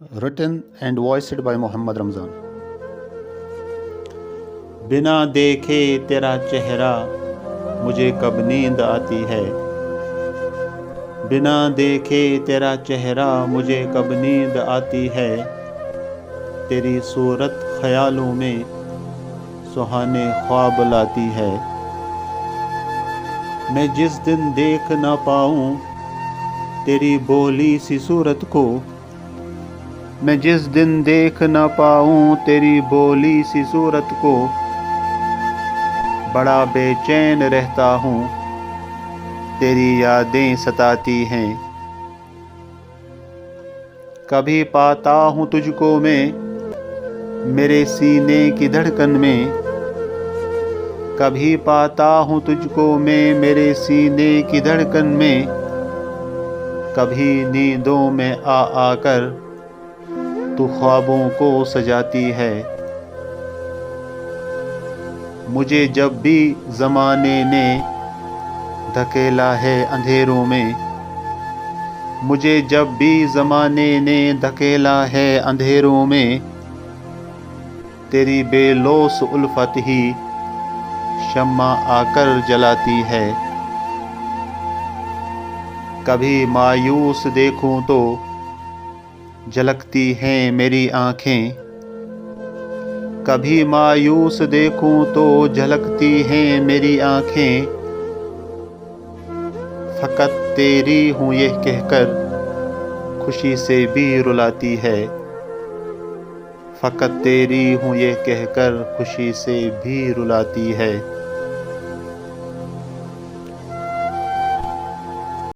written and voiced by Mohammad Ramzan। बिना देखे तेरा चेहरा मुझे कब नींद आती है, बिना देखे तेरा चेहरा मुझे कब नींद आती है। तेरी सूरत ख्यालों में सुहाने ख्वाब लाती है। मैं जिस दिन देख ना पाऊँ तेरी बोली सी सूरत को, मैं जिस दिन देख ना पाऊँ तेरी बोली सी सूरत को, बड़ा बेचैन रहता हूँ, तेरी यादें सताती हैं। कभी पाता हूँ तुझको मैं मेरे सीने की धड़कन में, कभी पाता हूँ तुझको मैं मेरे सीने की धड़कन में, कभी नींदों में आ आकर तू ख्वाबों को सजाती है। मुझे जब भी ज़माने ने धकेला है अंधेरों में, मुझे जब भी ज़माने ने धकेला है अंधेरों में, तेरी बेलौस उल्फत ही शम्मा आकर जलाती है। कभी मायूस देखूं तो झलकती हैं मेरी आँखें, कभी मायूस देखूं तो झलकती हैं मेरी आँखें। फ़कत तेरी हूँ ये कहकर खुशी से भी रुलाती है, फ़कत तेरी हूँ ये कहकर खुशी से भी रुलाती है।